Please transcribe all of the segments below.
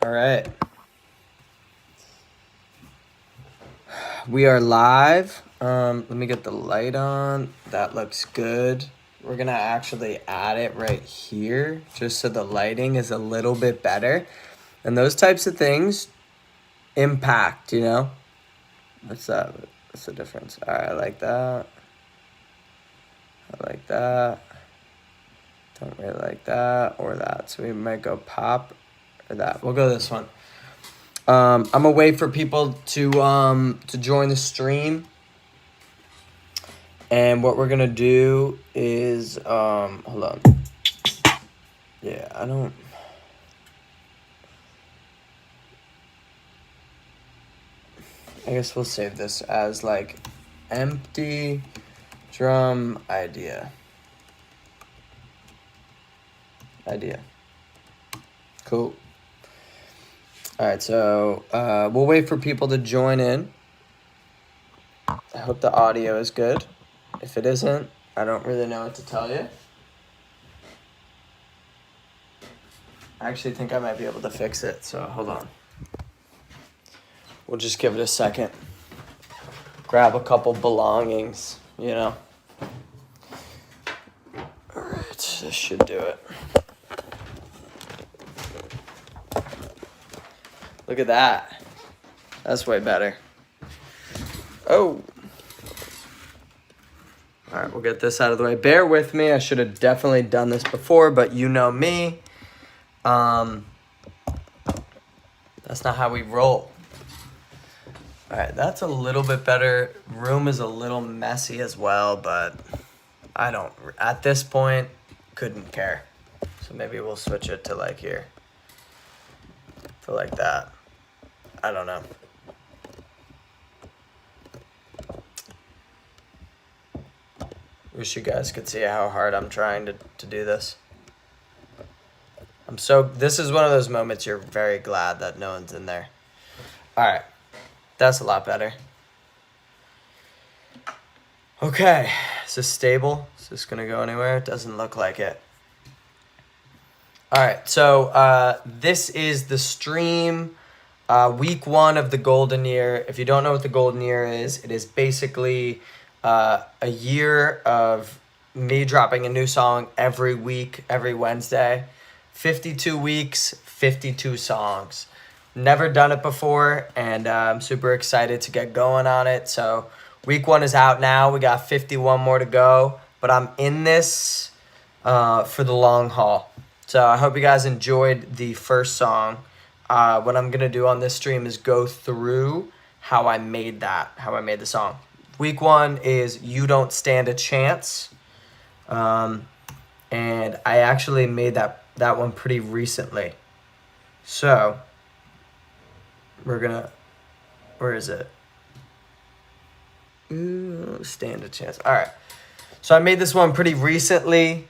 All right. We are live. Let me get the light on. That looks good. We're going to actually add it right here just so the lighting is a little bit better. And those types of things impact, you know? What's that? What's the difference? All right, I like that. I like that. Don't really like that or that. So we might go pop or that. We'll go this one. I'm gonna wait for people to join the stream. And what we're gonna do is hold on. Yeah, I guess we'll save this as like empty drum idea. Cool. All right, so we'll wait for people to join in. I hope the audio is good. If it isn't, I don't really know what to tell you. I actually think I might be able to fix it, so hold on. We'll just give it a second. Grab a couple belongings, you know. All right, this should do it. Look at that. That's way better. Oh. All right, we'll get this out of the way. Bear with me. I should have definitely done this before, but you know me. That's not how we roll. All right, that's a little bit better. Room is a little messy as well, but I don't, at this point, couldn't care. So maybe we'll switch it to like here. To like that. I don't know. Wish you guys could see how hard I'm trying to do this. This is one of those moments you're very glad that no one's in there. All right. That's a lot better. Okay. Is this stable? Is this going to go anywhere? It doesn't look like it. All right. So this is the stream week 1 of the golden year. If you don't know what the golden year is, it is basically a year of me dropping a new song every week, every Wednesday. 52 weeks, 52 songs. Never done it before, and I'm super excited to get going on it. So week 1 is out now. We got 51 more to go, but I'm in this for the long haul. So I hope you guys enjoyed the first song. What I'm going to do on this stream is go through how I made the song. Week 1 is You Don't Stand a Chance. And I actually made that one pretty recently. So where is it? Ooh, Stand a Chance. All right. So I made this one pretty recently.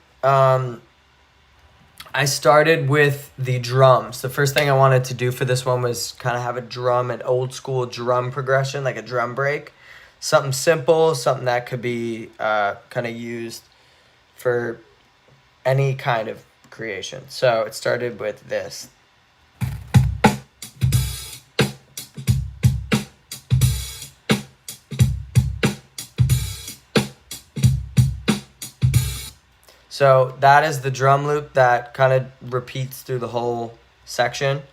I started with the drums. The first thing I wanted to do for this one was kind of have an old school drum progression, like a drum break. Something simple, something that could be kind of used for any kind of creation. So it started with this. So that is the drum loop that kind of repeats through the whole section.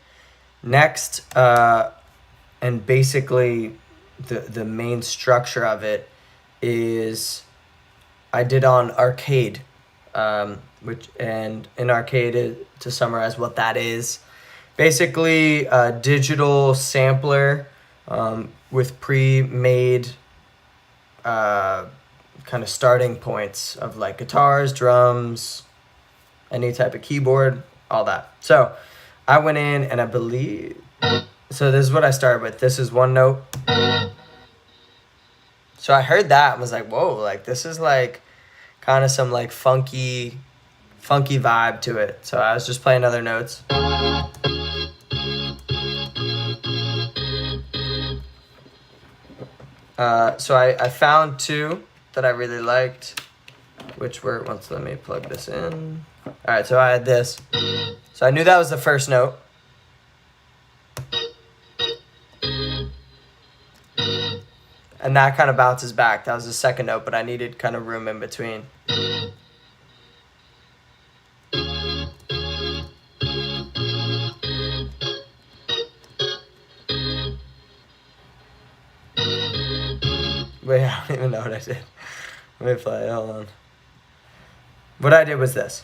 Next, and basically the main structure of it is I did on Arcade, and in Arcade, to summarize what that is, basically a digital sampler with pre-made kind of starting points of like guitars, drums, any type of keyboard, all that. So I went in and so this is what I started with. This is one note. So I heard that and was like, whoa, like this is like kind of some like funky vibe to it. So I was just playing other notes. So I found 2 that I really liked, which were, let me plug this in. All right, so I had this. So I knew that was the first note. and that kind of bounces back. That was the second note, but I needed kind of room in between. Wait, I don't even know what I did. Let me play it, hold on. What I did was this.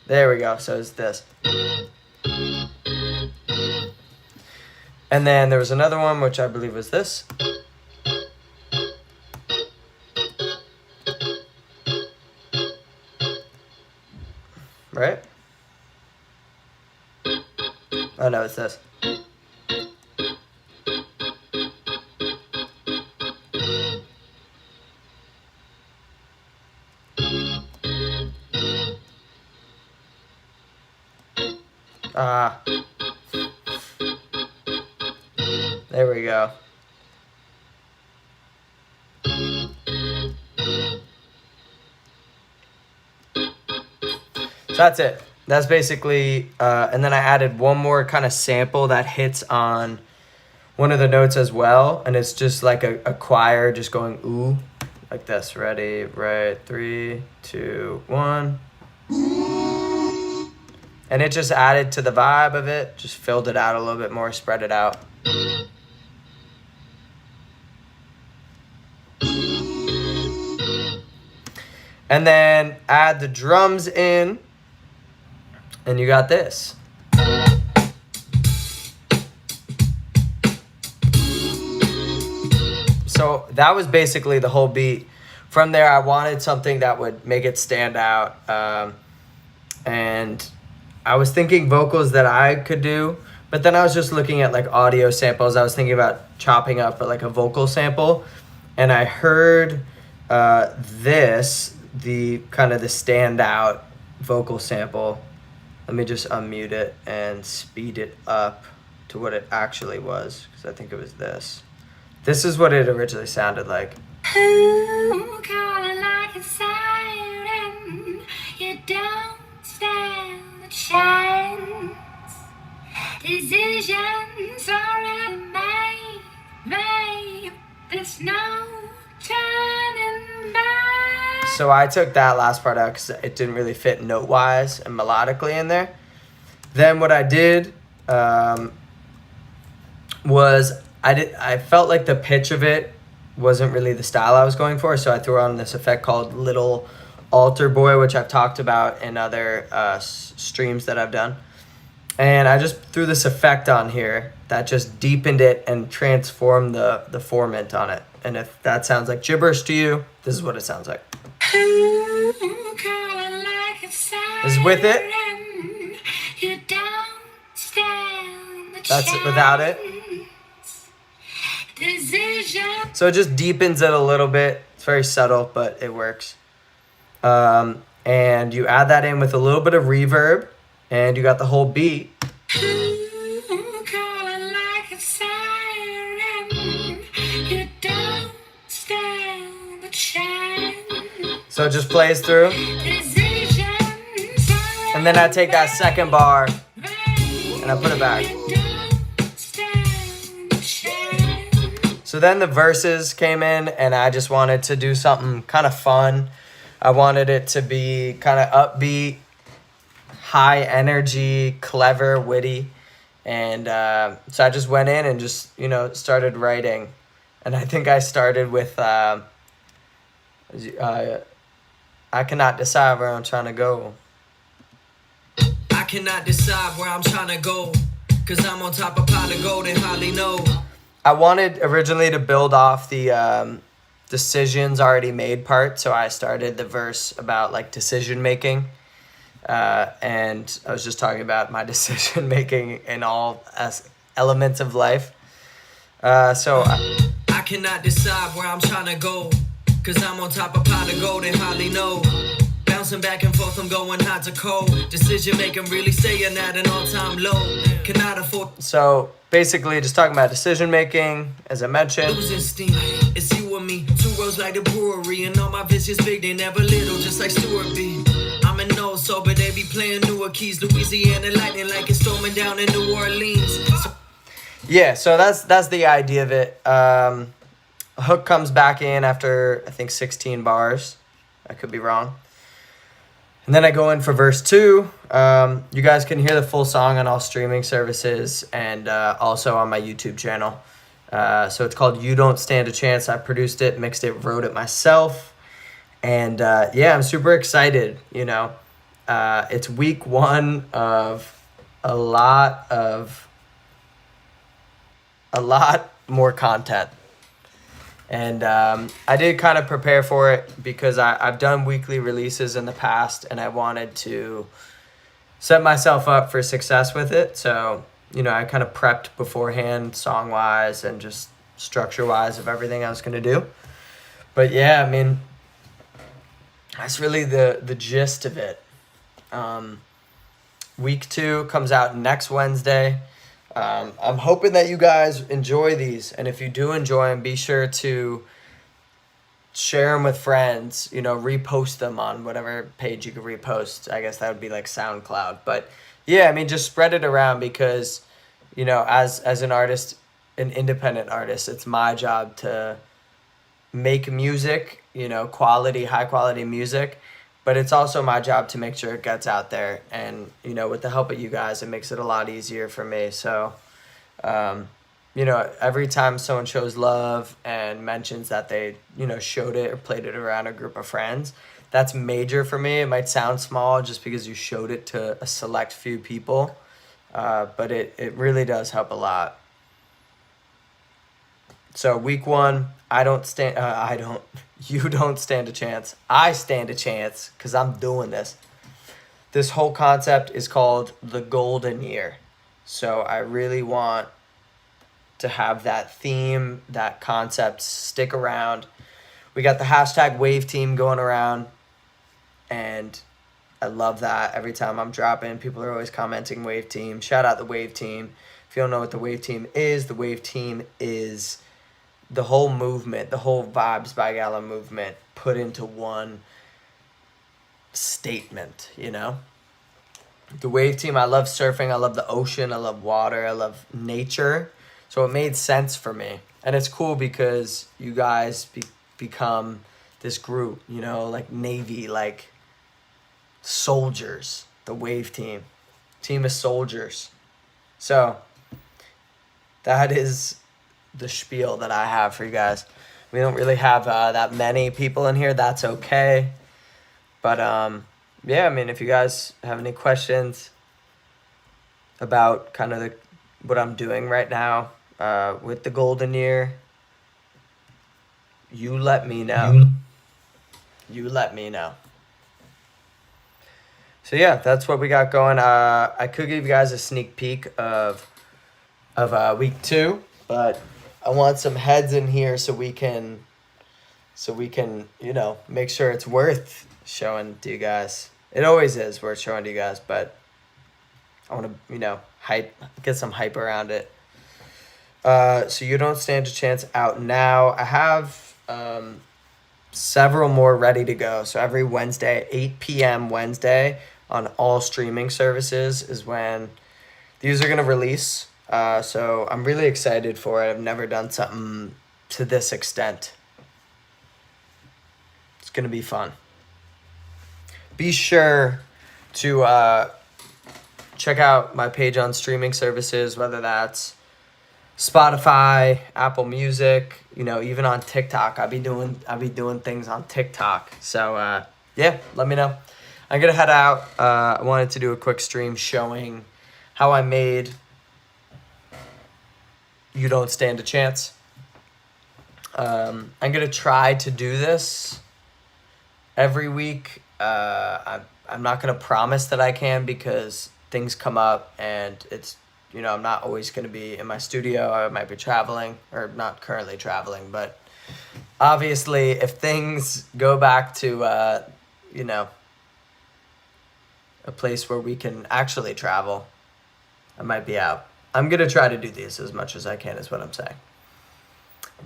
There we go, so it's this. And then there was another one, which I believe was this. Right? Oh no, it's this. There we go. So that's it. That's basically, and then I added one more kind of sample that hits on one of the notes as well, and it's just like a choir just going ooh, like this. Ready, right, 3, 2, 1. And it just added to the vibe of it, just filled it out a little bit more, spread it out. And then add the drums in, and you got this. So that was basically the whole beat. From there, I wanted something that would make it stand out. And I was thinking vocals that I could do, but then I was just looking at like audio samples. I was thinking about chopping up like a vocal sample, and I heard this, the kind of the standout vocal sample. Let me just unmute it and speed it up to what it actually was, because I think it was this. This is what it originally sounded like. Ooh, calling like a siren. You don't stand a chance. Decisions already made. There's no turning back. So I took that last part out because it didn't really fit note-wise and melodically in there. Then what I did was I felt like the pitch of it wasn't really the style I was going for, so I threw on this effect called Little Altar Boy, which I've talked about in other streams that I've done. And I just threw this effect on here that just deepened it and transformed the formant on it. And if that sounds like gibberish to you, this is what it sounds like. Ooh, calling like a This is with it. You don't stand a That's it without it. Decision. So it just deepens it a little bit. It's very subtle, but it works. And you add that in with a little bit of reverb, and you got the whole beat. Ooh, calling like a siren. You don't stand a chance. So it just plays through. Decisions And then I take that second bar and I put it back. So then the verses came in, and I just wanted to do something kind of fun. I wanted it to be kind of upbeat, high energy, clever, witty. And so I just went in and just, started writing. And I think I started with, I cannot decide where I'm trying to go. I cannot decide where I'm trying to go, 'cause I'm on top of pot of gold and hardly know. I wanted originally to build off the decisions already made part, so I started the verse about like decision making, and I was just talking about my decision making in all elements of life. So I cannot decide where I'm trying to go, 'cause I'm on top of pot of gold and hardly know. Bouncing back and forth, I'm going hot to cold. Decision making really staying at an all-time low. Cannot afford. So basically, just talking about decision making, as I mentioned. Losing steam, it's you and me. Two worlds like the brewery, and all my visions big, they never little, just like Stuart B. I'm in those sober, they be playing newer keys. Louisiana lightning like it's storming down in New Orleans. So Yeah, so that's the idea of it. Hook comes back in after I think 16 bars. I could be wrong. And then I go in for verse 2. You guys can hear the full song on all streaming services and also on my YouTube channel. So it's called You Don't Stand a Chance. I produced it, mixed it, wrote it myself. And yeah, I'm super excited. You know, it's week 1 of a lot more content. And I did kind of prepare for it because I've done weekly releases in the past and I wanted to set myself up for success with it. So, you know, I kind of prepped beforehand song-wise and just structure-wise of everything I was going to do. But yeah, I mean, that's really the gist of it. Week 2 comes out next Wednesday. I'm hoping that you guys enjoy these, and if you do enjoy them, be sure to share them with friends, you know, repost them on whatever page you can repost. I guess that would be like SoundCloud. But yeah, I mean, just spread it around because, you know, as an artist, an independent artist, it's my job to make music, you know, high quality music. But it's also my job to make sure it gets out there. And, you know, with the help of you guys, it makes it a lot easier for me. So, you know, every time someone shows love and mentions that they, you know, showed it or played it around a group of friends, that's major for me. It might sound small just because you showed it to a select few people. But it really does help a lot. So week 1, you don't stand a chance. I stand a chance because I'm doing this. This whole concept is called the Golden Year. So I really want to have that theme, that concept stick around. We got the hashtag Wave Team going around. And I love that. Every time I'm dropping, people are always commenting Wave Team. Shout out the Wave Team. If you don't know what the Wave Team is the whole movement, the whole Vibes by Gala movement put into one statement, you know? The Wave Team, I love surfing, I love the ocean, I love water, I love nature. So it made sense for me. And it's cool because you guys become this group, you know, like Navy, like soldiers, the Wave Team. Team of soldiers. So that is the spiel that I have for you guys. We don't really have that many people in here. That's okay. But yeah, I mean, if you guys have any questions about kind of what I'm doing right now with the Golden Year, you let me know. You let me know. So yeah, that's what we got going. I could give you guys a sneak peek of week 2, but I want some heads in here so we can, you know, make sure it's worth showing to you guys. It always is worth showing to you guys, but I want to, you know, get some hype around it. So You Don't Stand a Chance out now. I have several more ready to go. So every Wednesday, 8 p.m. Wednesday on all streaming services is when these are going to release. So I'm really excited for it. I've never done something to this extent. It's going to be fun. Be sure to check out my page on streaming services, whether that's Spotify, Apple Music, you know, even on TikTok. I'll be doing things on TikTok. So yeah, let me know. I'm going to head out. I wanted to do a quick stream showing how I made You Don't Stand a Chance. I'm going to try to do this every week. I'm not going to promise that I can because things come up and it's, you know, I'm not always going to be in my studio. I might be traveling, or not currently traveling, but obviously if things go back to, you know, a place where we can actually travel, I might be out. I'm going to try to do these as much as I can is what I'm saying.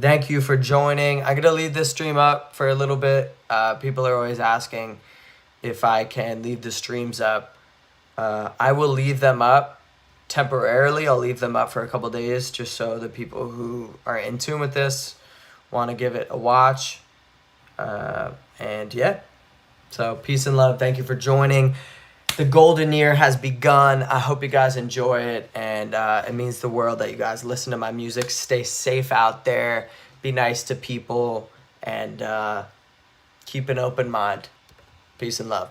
Thank you for joining. I'm going to leave this stream up for a little bit. People are always asking if I can leave the streams up. I will leave them up temporarily. I'll leave them up for a couple days just so the people who are in tune with this want to give it a watch. And yeah, so peace and love. Thank you for joining. The golden year has begun. I hope you guys enjoy it, and it means the world that you guys listen to my music. Stay safe out there. Be nice to people, and keep an open mind. Peace and love.